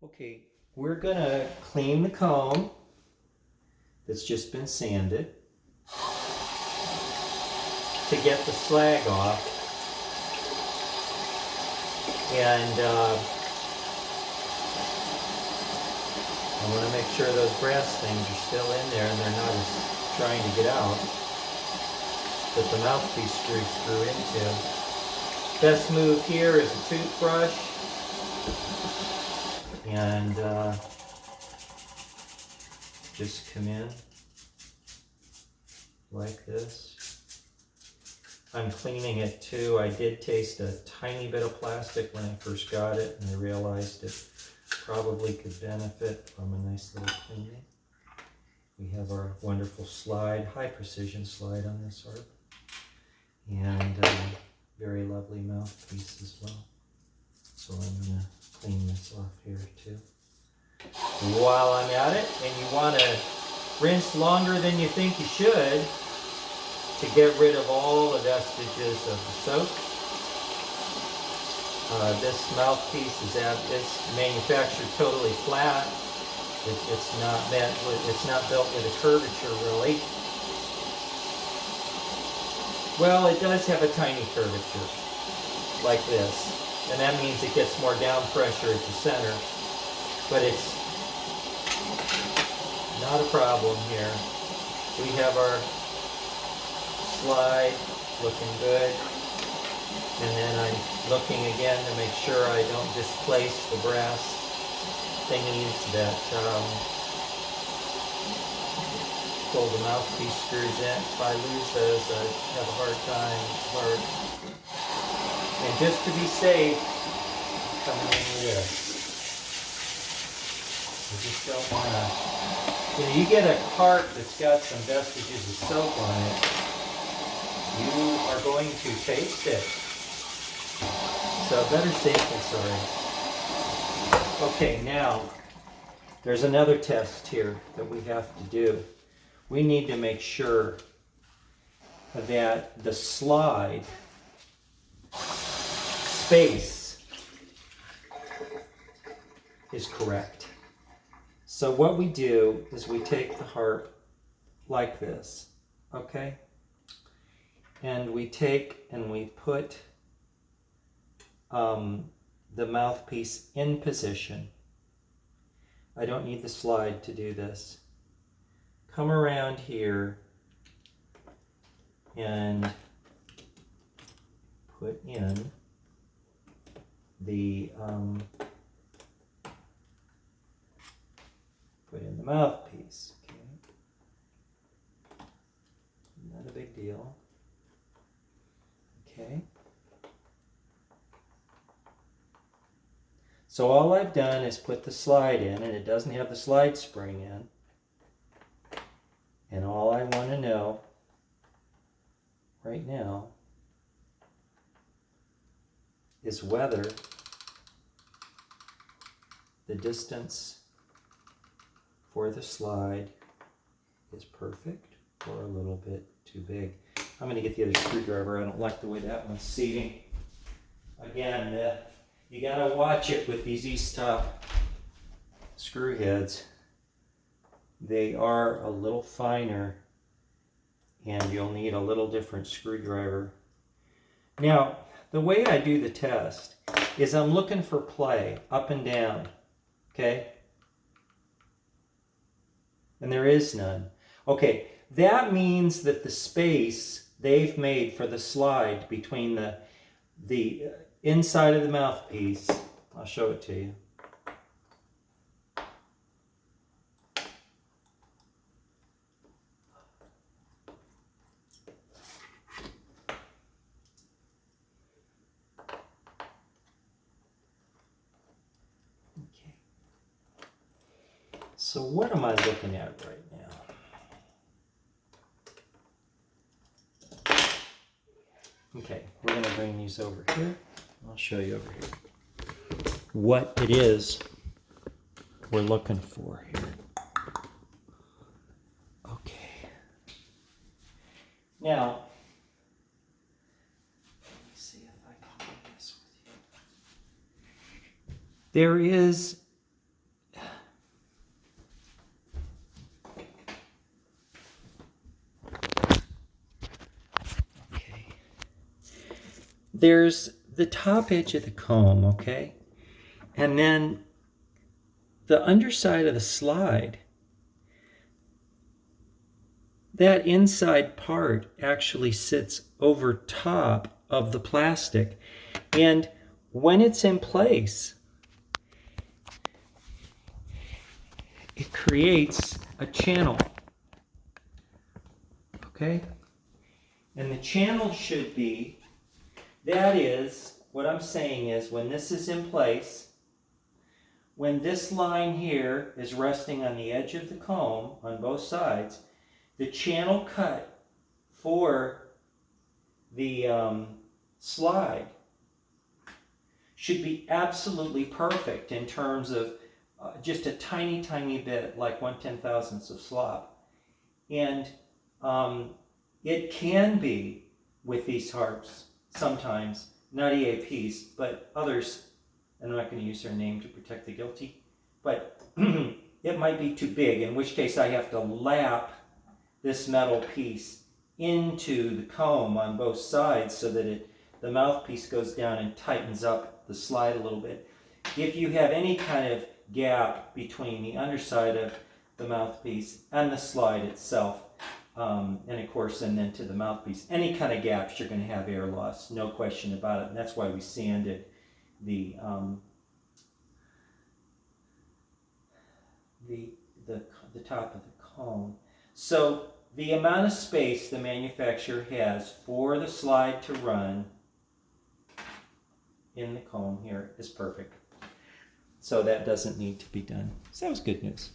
Okay, we're gonna clean the comb that's just been sanded to get the slag off. And I want to make sure those brass things are still in there and they're not as trying to get out that the mouthpiece screw into. Best move here is a toothbrush and just come in like this. I'm cleaning it too. I did taste a tiny bit of plastic when I first got it, and I realized it probably could benefit from a nice little cleaning. We have our wonderful slide, high precision slide on this harp, and very lovely mouthpiece as well. So I'm going to clean this off here too. While I'm at it, and you want to rinse longer than you think you should to get rid of all the vestiges of the soap. This mouthpiece is manufactured totally flat. It's not built with a curvature really. Well, it does have a tiny curvature like this, and that means it gets more down pressure at the center, but it's not a problem here. We have our slide looking good, and then I'm looking again to make sure I don't displace the brass thingies that pull the mouthpiece screws in. If I lose those, I have a hard time. And just to be safe, I'm coming in with this. You just don't want to, you get a harp that's got some vestiges of soap on it, you are going to taste it. So better safe than sorry. Okay, now there's another test here that we have to do. We need to make sure that the slide space is correct. So what we do is we take the harp like this, okay? And we take and we put the mouthpiece in position. I don't need the slide to do this. Come around here and put in the mouthpiece. Okay, not a big deal. Okay. So all I've done is put the slide in, and it doesn't have the slide spring in. And all I want to know right now is whether the distance for the slide is perfect or a little bit too big. I'm going to get the other screwdriver. I don't like the way that one's seating. Again, you got to watch it with these EASTTOP screw heads. They are a little finer, and you'll need a little different screwdriver. Now, the way I do the test is I'm looking for play up and down, okay? And there is none. Okay, that means that the space they've made for the slide between the inside of the mouthpiece, I'll show it to you. Okay. So what am I looking at right now? Okay, we're going to bring these over here. I'll show you over here what it is we're looking for here. Okay. Now, let me see if I can do this with you. There is there's the top edge of the comb, okay? And then the underside of the slide, that inside part actually sits over top of the plastic. And when it's in place, it creates a channel, okay? And the channel should be, that is, what I'm saying is, when this is in place, when this line here is resting on the edge of the comb on both sides, the channel cut for the slide should be absolutely perfect in terms of just a tiny, tiny bit, like 1/10,000th of slop. And it can be with these harps sometimes, not EAPs, but others, and I'm not going to use their name to protect the guilty, but it might be too big, in which case I have to lap this metal piece into the comb on both sides so that the mouthpiece goes down and tightens up the slide a little bit. If you have any kind of gap between the underside of the mouthpiece and the slide itself, and of course, and then to the mouthpiece, any kind of gaps, you're going to have air loss, no question about it. And that's why we sanded the top of the comb. So the amount of space the manufacturer has for the slide to run in the comb here is perfect. So that doesn't need to be done. So that was good news.